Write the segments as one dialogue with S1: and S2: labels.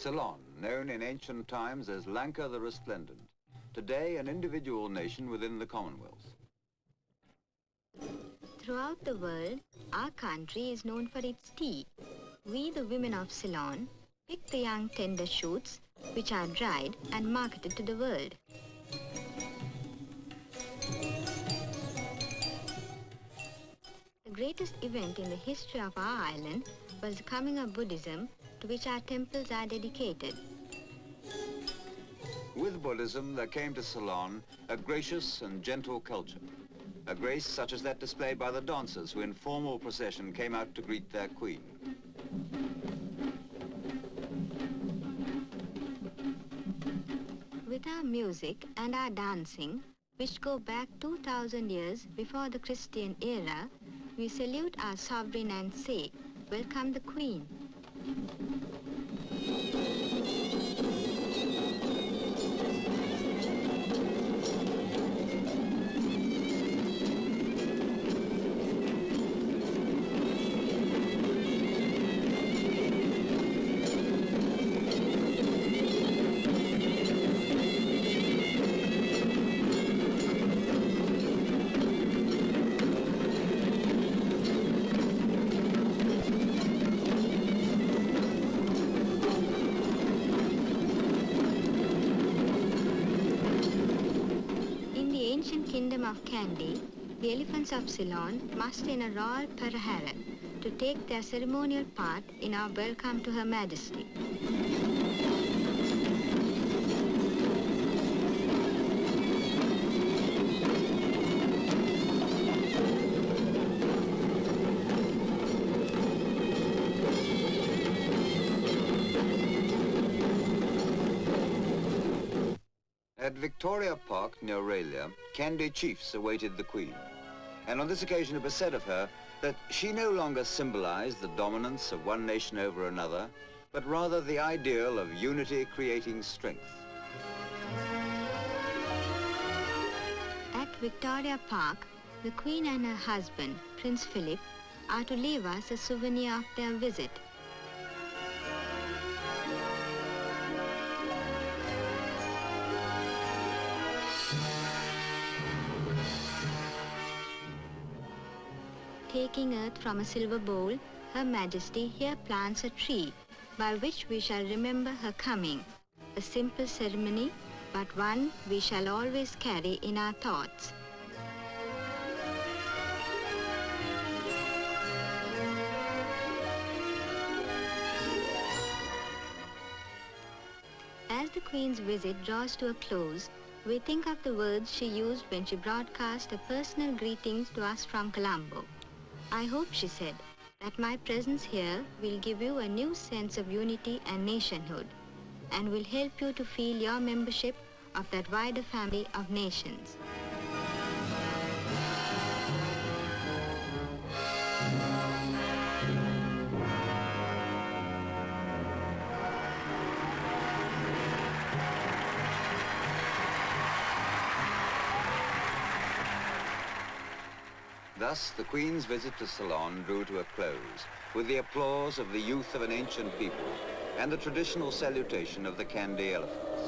S1: Ceylon, known in ancient times as Lanka the Resplendent, today an individual nation within the Commonwealth.
S2: Throughout the world, our country is known for its tea. We, the women of Ceylon, pick the young tender shoots, which are dried and marketed to the world. The greatest event in the history of our island was the coming of Buddhism, to which our temples are dedicated.
S1: With Buddhism, there came to Ceylon a gracious and gentle culture, a grace such as that displayed by the dancers who in formal procession came out to greet their queen.
S2: With our music and our dancing, which go back 2,000 years before the Christian era, we salute our sovereign and say, "Welcome the Queen." Kingdom of Kandy, the elephants of Ceylon muster in a royal parahara to take their ceremonial part in our welcome to Her Majesty.
S1: At Victoria Park near Aurelia, Kandy chiefs awaited the Queen, and on this occasion it was said of her that she no longer symbolized the dominance of one nation over another, but rather the ideal of unity creating strength.
S2: At Victoria Park, the Queen and her husband, Prince Philip, are to leave us a souvenir of their visit. Taking earth from a silver bowl, Her Majesty here plants a tree, by which we shall remember her coming. A simple ceremony, but one we shall always carry in our thoughts. As the Queen's visit draws to a close, we think of the words she used when she broadcast her personal greetings to us from Colombo. "I hope," she said, "that my presence here will give you a new sense of unity and nationhood, and will help you to feel your membership of that wider family of nations."
S1: Thus, the Queen's visit to Ceylon drew to a close, with the applause of the youth of an ancient people and the traditional salutation of the Kandy elephants.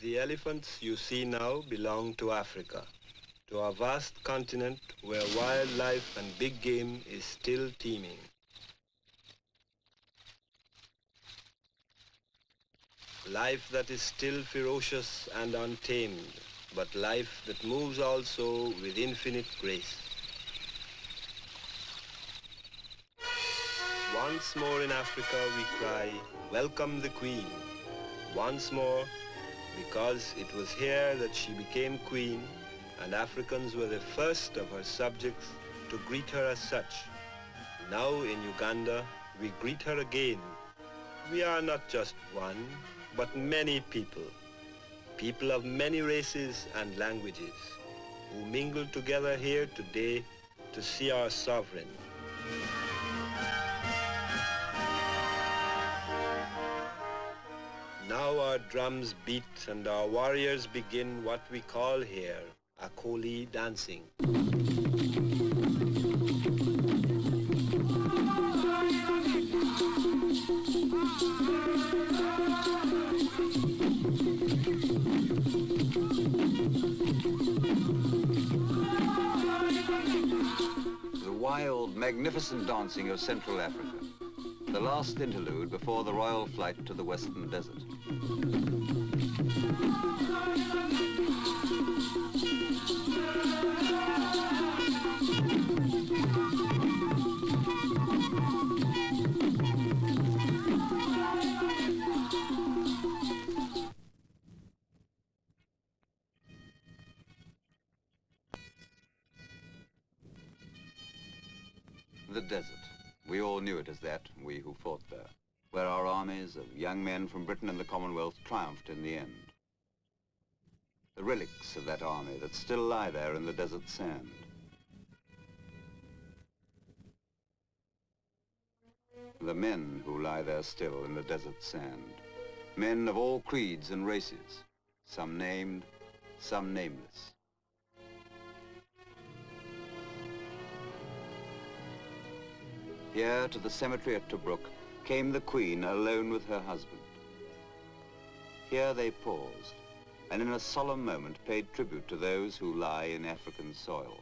S3: The elephants you see now belong to Africa, to our vast continent where wildlife and big game is still teeming. Life that is still ferocious and untamed, but life that moves also with infinite grace. Once more in Africa we cry, "Welcome the Queen." Once more, because it was here that she became queen, and Africans were the first of her subjects to greet her as such. Now in Uganda, we greet her again. We are not just one, but many people, people of many races and languages, who mingle together here today to see our sovereign. Now our drums beat and our warriors begin what we call here Akoli dancing.
S1: The wild, magnificent dancing of Central Africa. The last interlude before the royal flight to the Western Desert. The desert. We all knew it as that, we who fought there, where our armies of young men from Britain and the Commonwealth triumphed in the end. The relics of that army that still lie there in the desert sand. The men who lie there still in the desert sand. Men of all creeds and races, some named, some nameless. Here to the cemetery at Tobruk came the Queen alone with her husband. Here they paused, and in a solemn moment paid tribute to those who lie in African soil.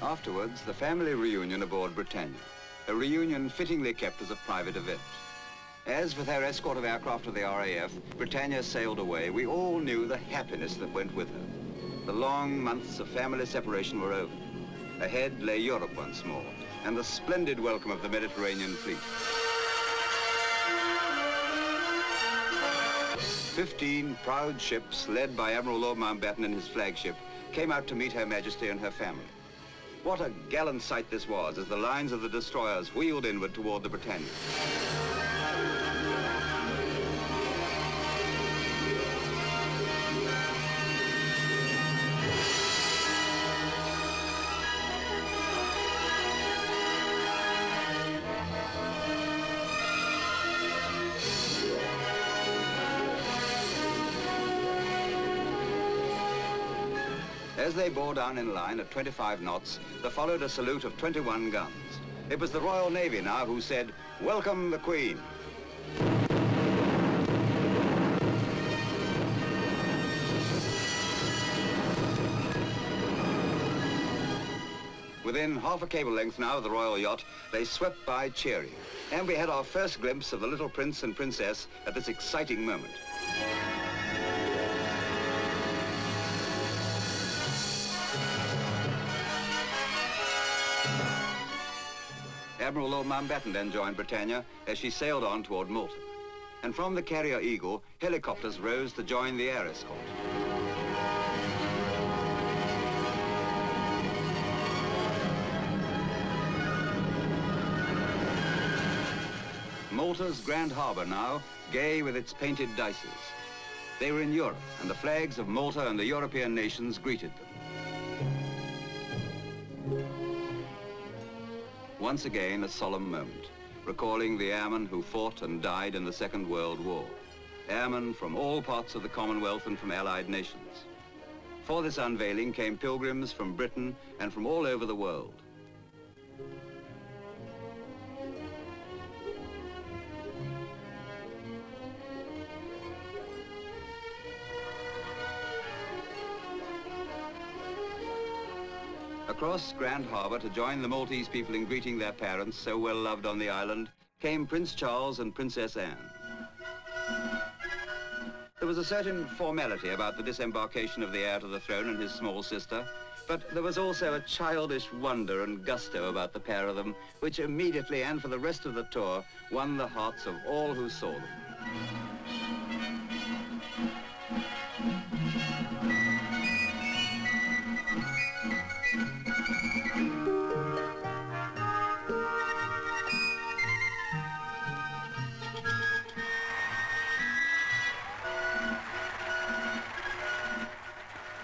S1: Afterwards, the family reunion aboard Britannia, a reunion fittingly kept as a private event. As with her escort of aircraft of the RAF, Britannia sailed away, we all knew the happiness that went with her. The long months of family separation were over. Ahead lay Europe once more, and the splendid welcome of the Mediterranean fleet. 15 proud ships, led by Admiral Lord Mountbatten and his flagship, came out to meet Her Majesty and her family. What a gallant sight this was as the lines of the destroyers wheeled inward toward the Britannia. As they bore down in line at 25 knots, there followed a salute of 21 guns. It was the Royal Navy now who said, "Welcome the Queen." Within half a cable length now of the royal yacht, they swept by cheering. And we had our first glimpse of the little prince and princess at this exciting moment. Admiral Lord Mountbatten then joined Britannia as she sailed on toward Malta. And from the carrier Eagle, helicopters rose to join the air escort. Malta's grand harbour now, gay with its painted dices. They were in Europe, and the flags of Malta and the European nations greeted them. Once again, a solemn moment, recalling the airmen who fought and died in the Second World War. Airmen from all parts of the Commonwealth and from Allied nations. For this unveiling came pilgrims from Britain and from all over the world. Across Grand Harbour to join the Maltese people in greeting their parents, so well loved on the island, came Prince Charles and Princess Anne. There was a certain formality about the disembarkation of the heir to the throne and his small sister, but there was also a childish wonder and gusto about the pair of them, which immediately and for the rest of the tour won the hearts of all who saw them.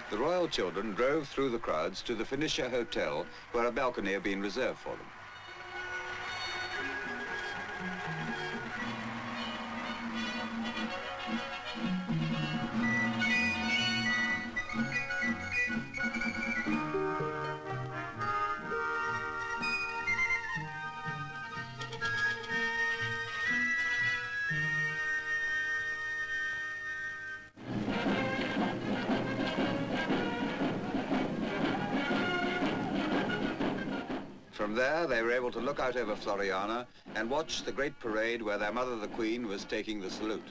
S1: The royal children drove through the crowds to the Phoenicia Hotel, where a balcony had been reserved for them. From there, they were able to look out over Floriana and watch the great parade where their mother, the Queen, was taking the salute.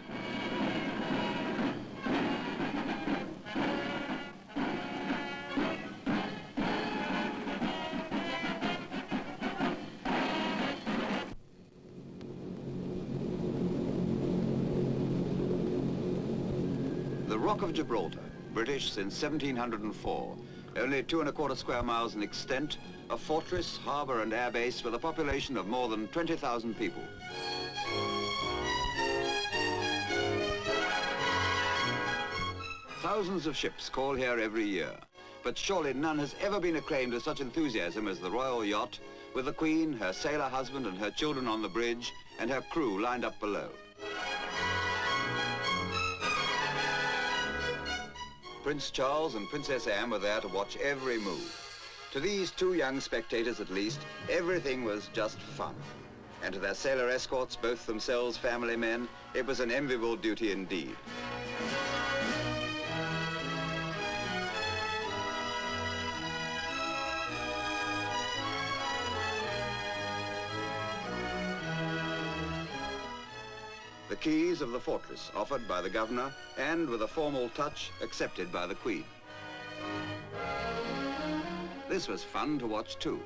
S1: The Rock of Gibraltar, British since 1704, only 2¼ square miles in extent, a fortress, harbour and air base with a population of more than 20,000 people. Thousands of ships call here every year, but surely none has ever been acclaimed with such enthusiasm as the Royal Yacht, with the Queen, her sailor husband and her children on the bridge, and her crew lined up below. Prince Charles and Princess Anne were there to watch every move. To these two young spectators at least, everything was just fun. And to their sailor escorts, both themselves family men, it was an enviable duty indeed. The keys of the fortress offered by the governor and, with a formal touch, accepted by the Queen. This was fun to watch too.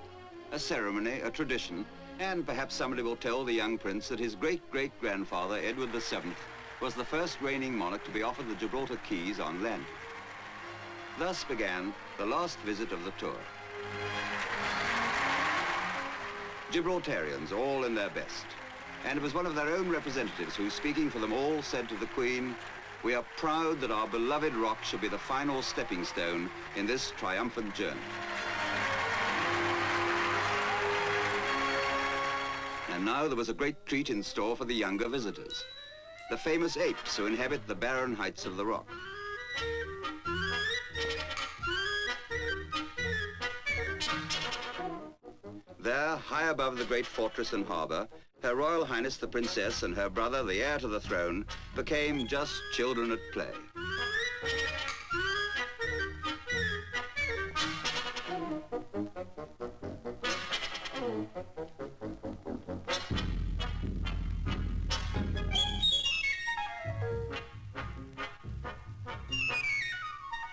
S1: A ceremony, a tradition, and perhaps somebody will tell the young prince that his great-great-grandfather, Edward VII, was the first reigning monarch to be offered the Gibraltar keys on land. Thus began the last visit of the tour. Gibraltarians, all in their best. And it was one of their own representatives who, speaking for them all, said to the Queen, "We are proud that our beloved rock shall be the final stepping stone in this triumphant journey." And now there was a great treat in store for the younger visitors. The famous apes who inhabit the barren heights of the rock. There, high above the great fortress and harbour, Her Royal Highness the Princess and her brother, the heir to the throne, became just children at play.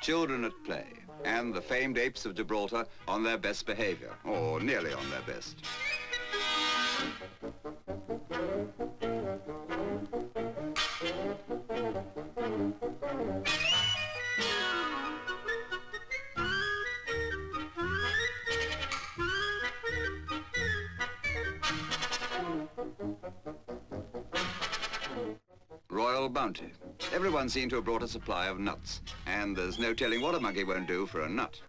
S1: Children at play, and the famed apes of Gibraltar on their best behavior, or nearly on their best. Royal bounty. Everyone seemed to have brought a supply of nuts, and there's no telling what a monkey won't do for a nut.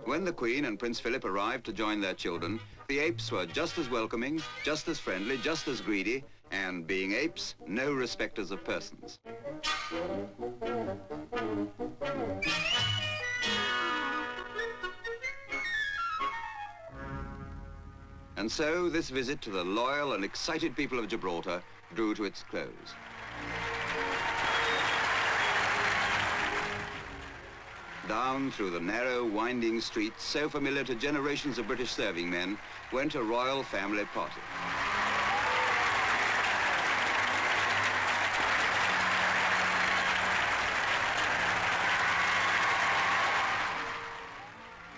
S1: When the Queen and Prince Philip arrived to join their children, the apes were just as welcoming, just as friendly, just as greedy, and being apes, no respecters of persons. And so this visit to the loyal and excited people of Gibraltar drew to its close. Down through the narrow, winding streets, so familiar to generations of British serving men, went a royal family party.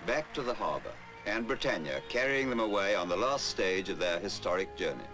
S1: Back to the harbour, and Britannia carrying them away on the last stage of their historic journey.